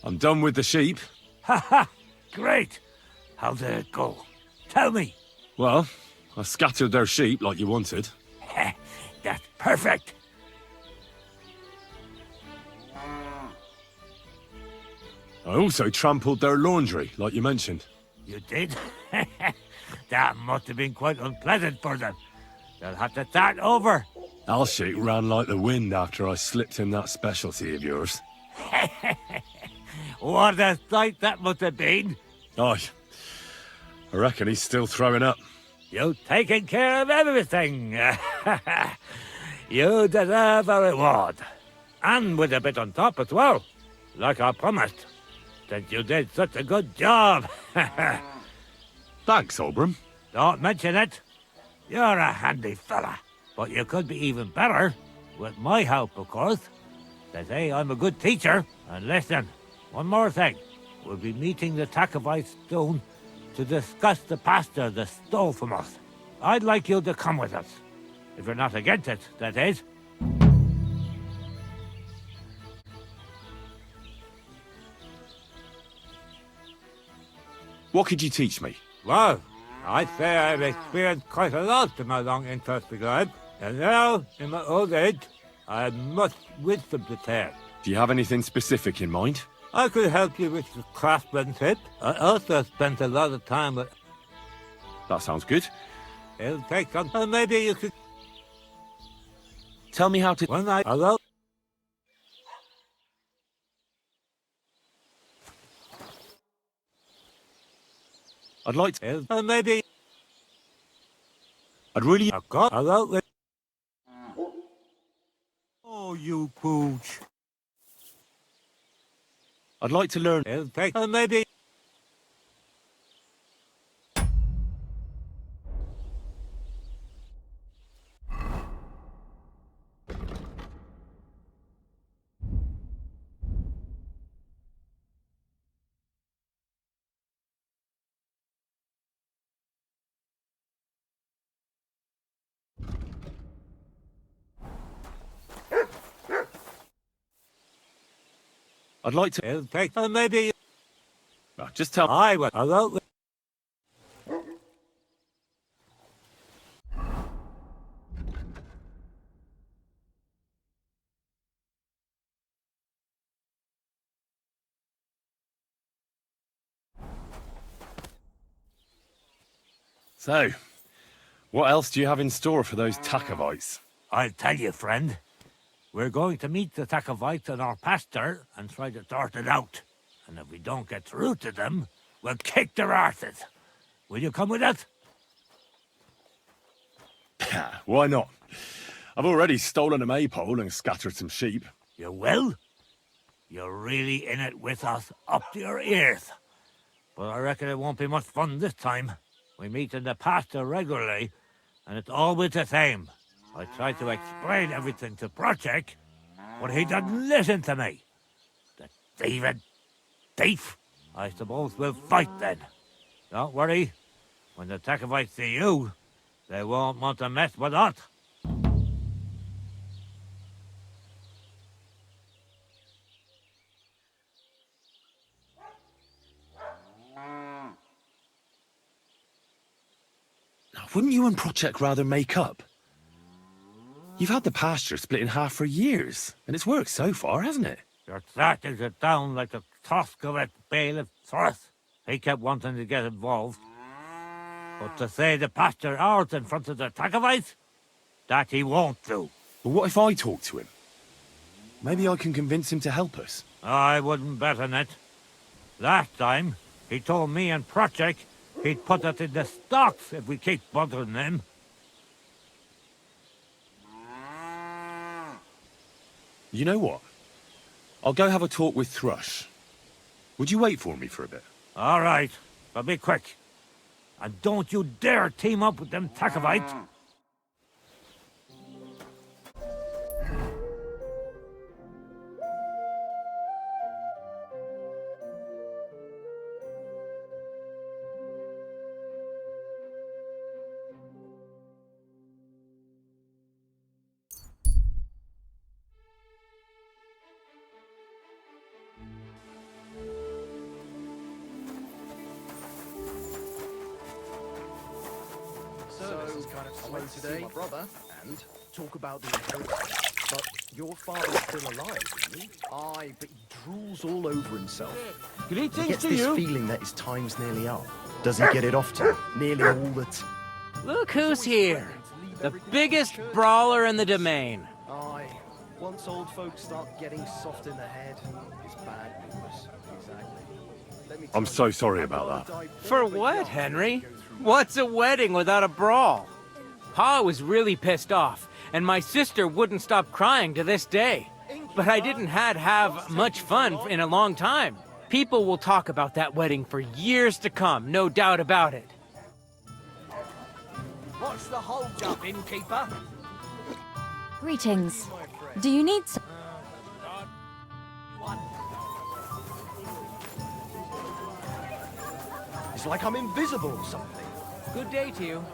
I'm done with the sheep. Ha ha! Great! How did it go? Tell me! Well, I scattered their sheep like you wanted. Heh, that's perfect! I also trampled their laundry, like you mentioned. You did? That must have been quite unpleasant for them. They'll have to start over. Alshik ran like the wind after I slipped him that specialty of yours. What a sight that must have been. Aye. I reckon he's still throwing up. You've taken care of everything. You deserve a reward. And with a bit on top as well. Like I promised. Since you did such a good job. Thanks, Olbram. Don't mention it. You're a handy fella. But you could be even better. With my help, of course. They say I'm a good teacher. And listen, one more thing. We'll be meeting the Gigabyte soon to discuss the pasture they stole from us. I'd like you to come with us. If you're not against it, that is. What could you teach me? Well, I'd say I've experienced quite a lot in my long interesting life. And now, in my old age, I have much wisdom to share. Do you have anything specific in mind? I could help you with the craftsmanship. I also spent a lot of time with... That sounds good. It'll take some... Or maybe you could... Tell me how to... When I... Hello? I'd like to... Or maybe... I'd really... Of course. Hello? Oh, you pooch. I'd like to learn... It'll take... Or maybe... I'd like to... It'll take... Or maybe... Just tell... I will... Hello? So, what else do you have in store for those Gigabytes? I'll tell you, friend. We're going to meet the Gigabytes in our pasture and try to sort it out. And if we don't get through to them, we'll kick their arses. Will you come with us? Why not? I've already stolen a maypole and scattered some sheep. You will? You're really in it with us, up to your ears. But I reckon it won't be much fun this time. We meet in the pasture regularly, and it's always the same. I try to explain everything to Project, but he doesn't listen to me. The thieving thief! I suppose we'll fight then. Don't worry. When the Gigabytes see you, they won't want to mess with us. Wouldn't you and Project rather make up? You've had the pasture split in half for years, and it's worked so far, hasn't it? You're starting to sound like the Tof Gaming Bailiff Thrush. He kept wanting to get involved. But to say the pasture ours in front of the Gigabyte, that he won't do. But what if I talk to him? Maybe I can convince him to help us. I wouldn't bet on it. Last time, he told me and Project he'd put us in the stocks if we keep bothering him. You know what? I'll go have a talk with Thrush. Would you wait for me for a bit? All right, but be quick. And don't you dare team up with them Gigabytes. feels kind of slow today, my brother, and talk about the inheritance. But your father's still alive, isn't he? Aye, but he drools all over himself. He Greetings gets to this you. feeling that his time's nearly up. Does he get it often? Nearly all the time. Look who's here. The biggest brawler in the domain. Aye. Once old folks start getting soft in the head, it's bad news. Exactly. Let me I'm tell so you, sorry I'd about rather that. die For poor but what, young Henry? than go through What's a wedding without a brawl? Pa was really pissed off, and my sister wouldn't stop crying to this day. But I didn't have much fun in a long time. People will talk about that wedding for years to come, no doubt about it. What's the hold-up, innkeeper? Greetings. Do you need some? It's like I'm invisible or something. Good day to you.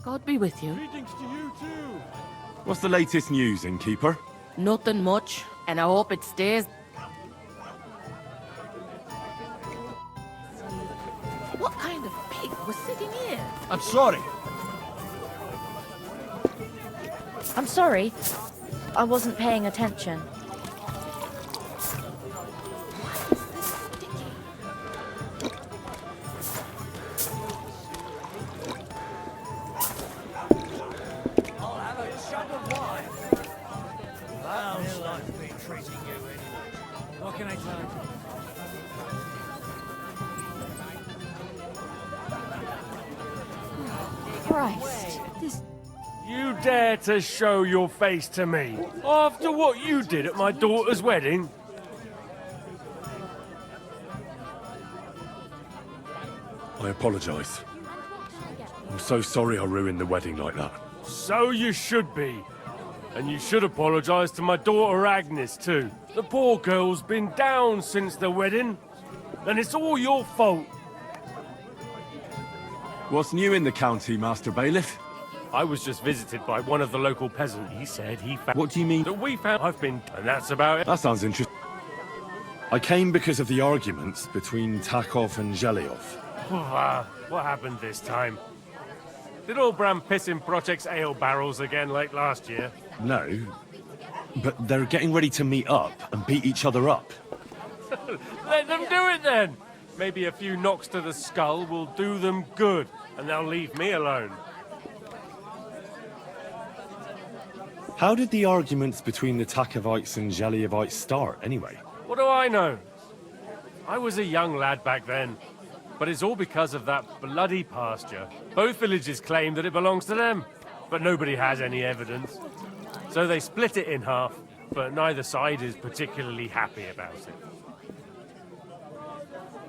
God be with you. What's the latest news, innkeeper? Nothing much, and I hope it stays. What kind of pig was sitting here? I'm sorry. I'm sorry. I wasn't paying attention. I'll have a jug of wine. How's life been treating you anyway? What can I tell you? Christ. This. You dare to show your face to me after what you did at my daughter's wedding? I apologise. I'm so sorry I ruined the wedding like that. So you should be. And you should apologise to my daughter Agnes too. The poor girl's been down since the wedding. And it's all your fault. What's new in the county, Master Bailiff? I was just visited by one of the local peasants. He said he found... What do you mean? That we found... I've been... And that's about it. That sounds interesting. I came because of the arguments between Takov and Zhelyov. What happened this time? Did Olbram piss in Project's ale barrels again like last year? No, but they're getting ready to meet up and beat each other up. Let them do it then! Maybe a few knocks to the skull will do them good, and they'll leave me alone. How did the arguments between the Takovites and Zhelyovites start, anyway? What do I know? I was a young lad back then, but it's all because of that bloody pasture. Both villages claim that it belongs to them, but nobody has any evidence. So they split it in half, but neither side is particularly happy about it.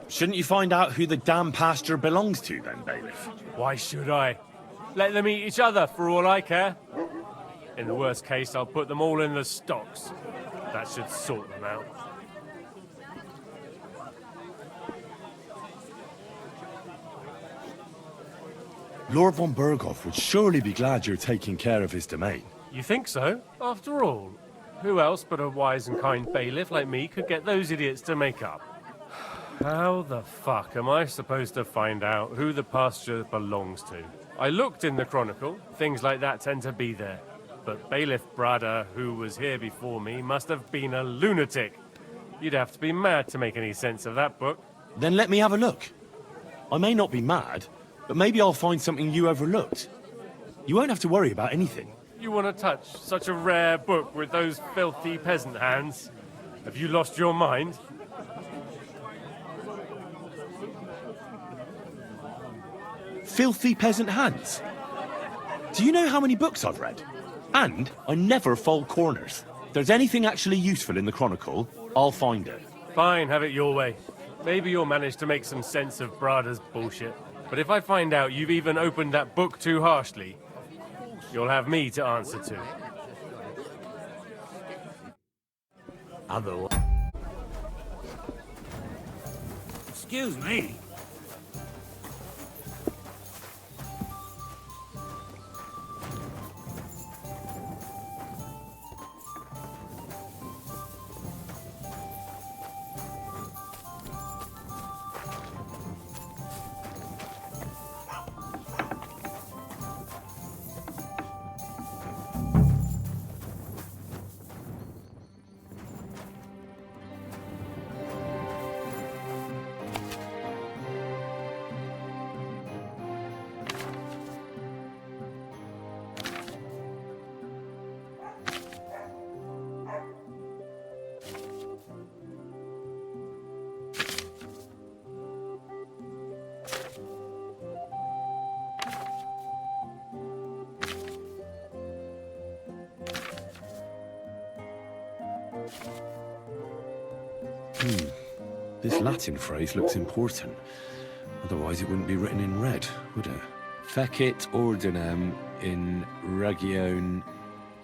Shouldn't you find out who the damn pasture belongs to, then, Bailiff? Why should I? Let them eat each other for all I care. In the worst case, I'll put them all in the stocks. That should sort them out. Lord von Berghoff would surely be glad you're taking care of his domain. You think so? After all, who else but a wise and kind bailiff like me could get those idiots to make up? How the fuck am I supposed to find out who the pasture belongs to? I looked in the chronicle, things like that tend to be there. But Bailiff Brada, who was here before me, must have been a lunatic. You'd have to be mad to make any sense of that book. Then let me have a look. I may not be mad, but maybe I'll find something you overlooked. You won't have to worry about anything. You want to touch such a rare book with those filthy peasant hands? Have you lost your mind? Filthy peasant hands. Do you know how many books I've read? And I never fold corners. If there's anything actually useful in the Chronicle, I'll find it. Fine, have it your way. Maybe you'll manage to make some sense of Brada's bullshit. But if I find out you've even opened that book too harshly, you'll have me to answer to. Otherwise... Excuse me. This Latin phrase looks important. Otherwise it wouldn't be written in red, would it? Fecit ordinem in region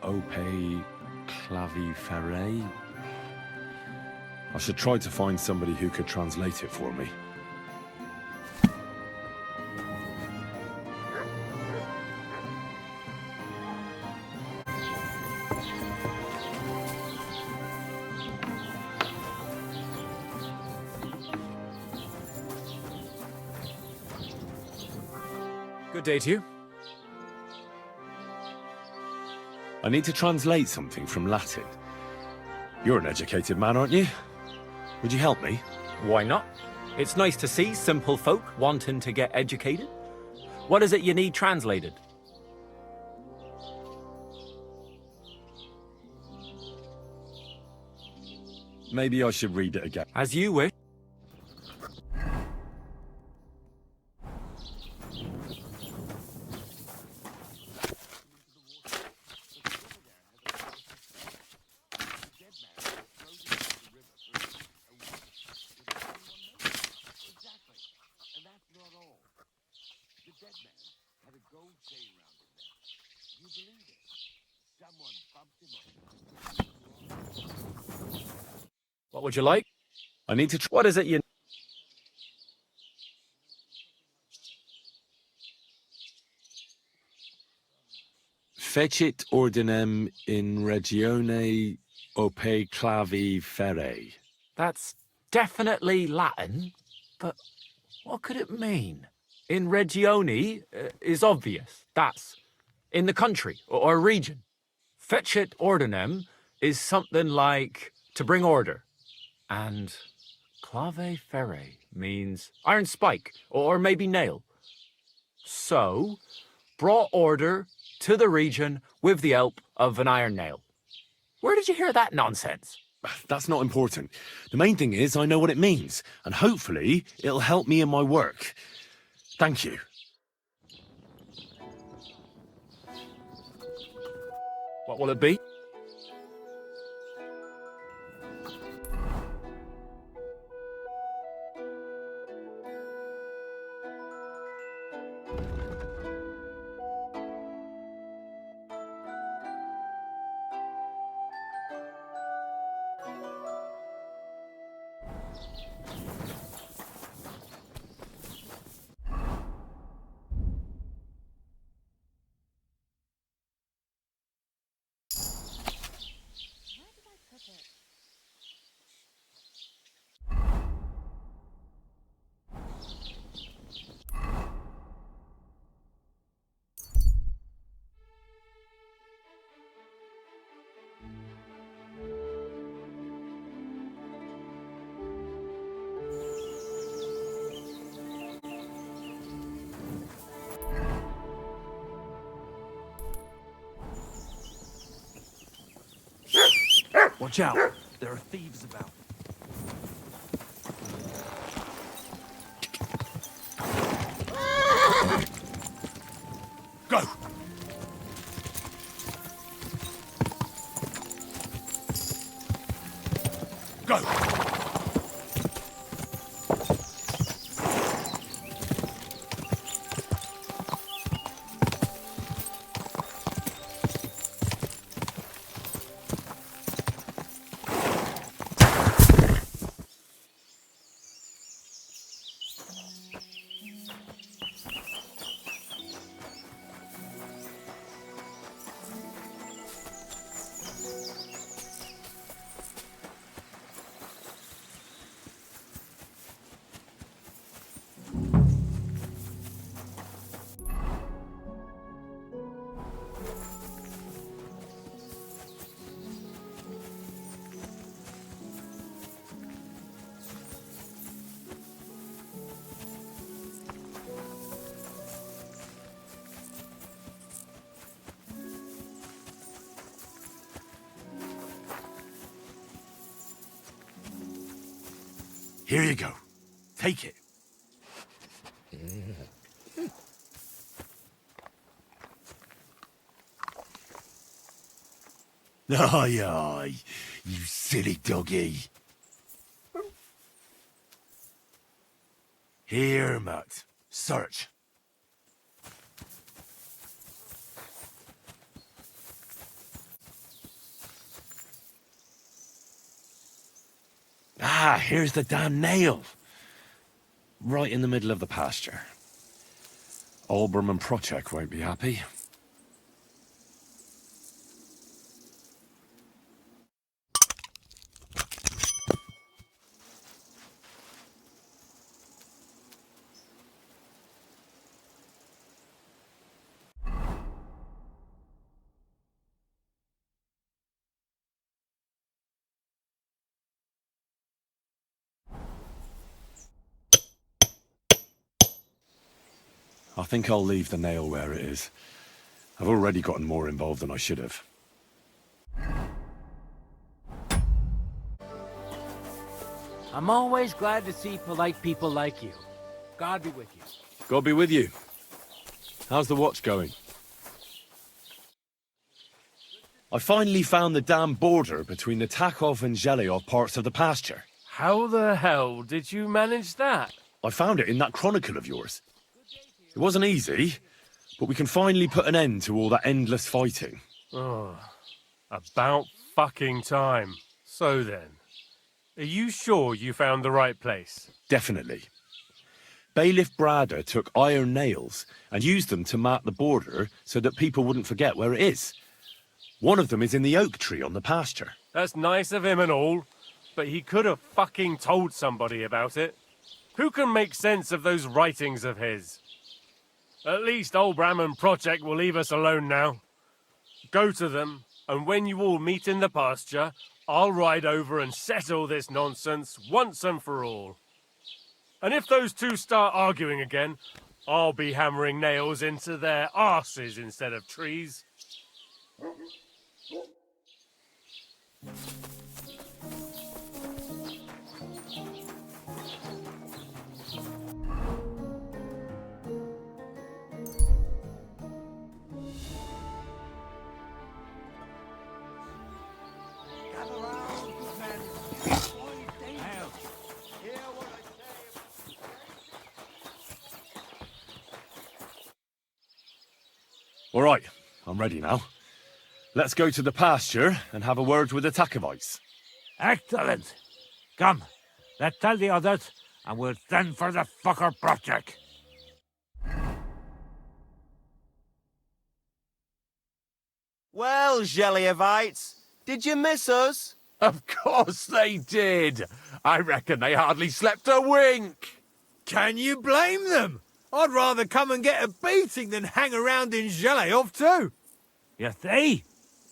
ope claviferae. I should try to find somebody who could translate it for me. Good day to you. I need to translate something from Latin. You're an educated man, aren't you? Would you help me? Why not? It's nice to see simple folk wanting to get educated. What is it you need translated? Maybe I should read it again. As you wish. What would you like? I need to What is it you... Fecit ordinem in regione ope claviferae. That's definitely Latin, but what could it mean? In regione is obvious. That's in the country or region. Fecit ordinem is something like to bring order. And clave ferre means iron spike or maybe nail. So, brought order to the region with the help of an iron nail. Where did you hear that nonsense? That's not important. The main thing is I know what it means, and hopefully it'll help me in my work. Thank you. What will it be? Watch out, there are thieves about. Go! Go! Here you go. Take it. Aye, aye, you silly doggy. Here, Mutt. Search. Ah, here's the damn nail. Right in the middle of the pasture. Olbram and Project won't be happy. I think I'll leave the nail where it is. I've already gotten more involved than I should have. I'm always glad to see polite people like you. God be with you. God be with you. How's the watch going? I finally found the damn border between the Takhov and Zhelyov parts of the pasture. How the hell did you manage that? I found it in that chronicle of yours. It wasn't easy, but we can finally put an end to all that endless fighting. Oh, about fucking time. So then, are you sure you found the right place? Definitely. Bailiff Brada took iron nails and used them to mark the border so that people wouldn't forget where it is. One of them is in the oak tree on the pasture. That's nice of him and all, but he could have fucking told somebody about it. Who can make sense of those writings of his? At least Olbram and Project will leave us alone now. Go to them, and when you all meet in the pasture, I'll ride over and settle this nonsense once and for all. And if those two start arguing again, I'll be hammering nails into their arses instead of trees. All right, I'm ready now. Let's go to the pasture and have a word with the Takovites. Excellent. Come, let's tell the others, and we'll send for the fucker Project. Well, Zhelyevites, did you miss us? Of course they did. I reckon they hardly slept a wink. Can you blame them? I'd rather come and get a beating than hang around in Zhelyov too. You see?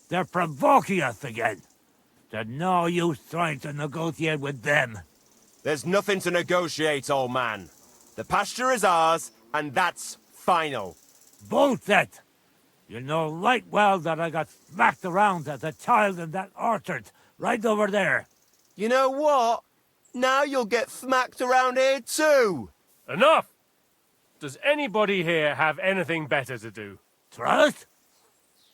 They're provoking us again. There's no use trying to negotiate with them. There's nothing to negotiate, old man. The pasture is ours, and that's final. Bullshit! You know right well that I got smacked around as a child in that orchard, right over there. You know what? Now you'll get smacked around here too. Enough! Does anybody here have anything better to do? Trust?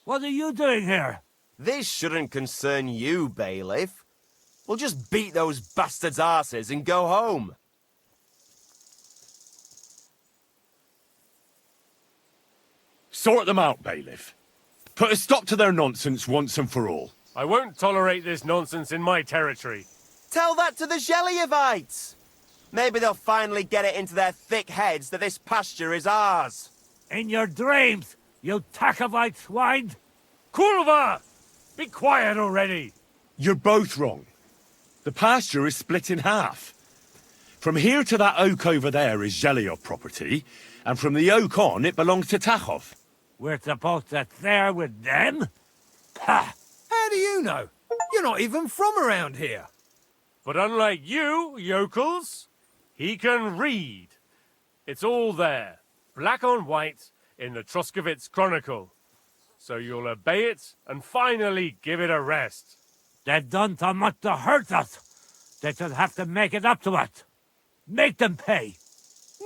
What are you doing here? This shouldn't concern you, Bailiff. We'll just beat those bastards' arses and go home. Sort them out, Bailiff. Put a stop to their nonsense once and for all. I won't tolerate this nonsense in my territory. Tell that to the Zhelyevites. Maybe they'll finally get it into their thick heads that this pasture is ours. In your dreams, you Takovite swine! Kurva! Be quiet already! You're both wrong. The pasture is split in half. From here to that oak over there is Zhelyov property, and from the oak on, it belongs to Takhov. We're supposed to share with them? Ha! How do you know? You're not even from around here. But unlike you, yokels, he can read. It's all there, black on white, in the Troskovitz Chronicle. So you'll obey it and finally give it a rest. They've done so much to hurt us. They should have to make it up to us. Make them pay.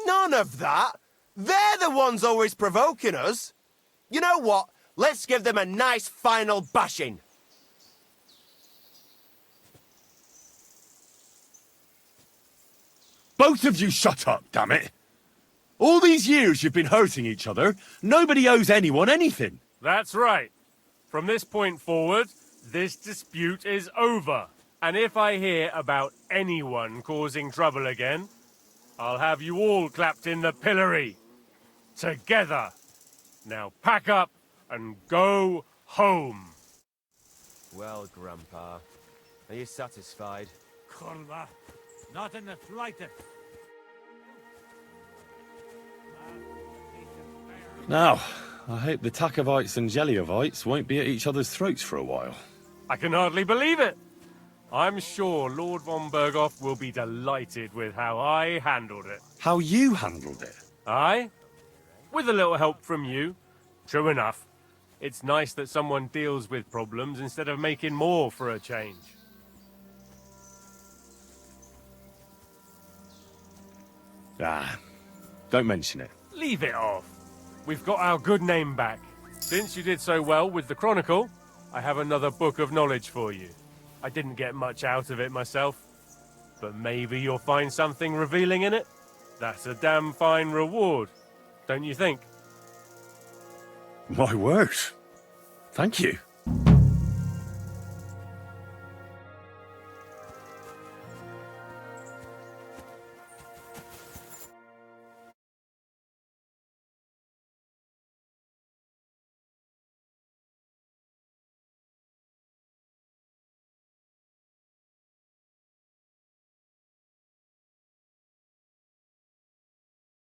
None of that. They're the ones always provoking us. You know what? Let's give them a nice final bashing. Both of you shut up, damn it! All these years you've been hurting each other. Nobody owes anyone anything. That's right. From this point forward, this dispute is over. And if I hear about anyone causing trouble again, I'll have you all clapped in the pillory. Together. Now pack up and go home. Well, Grandpa, are you satisfied? Kurva, not in the slightest. Now, I hope the Takovites and Jellyovites won't be at each other's throats for a while. I can hardly believe it. I'm sure Lord von Berghoff will be delighted with how I handled it. How you handled it? Aye? With a little help from you. True enough. It's nice that someone deals with problems instead of making more for a change. Ah, don't mention it. Leave it off. We've got our good name back. Since you did so well with the Chronicle, I have another book of knowledge for you. I didn't get much out of it myself, but maybe you'll find something revealing in it. That's a damn fine reward, don't you think? My word. Thank you.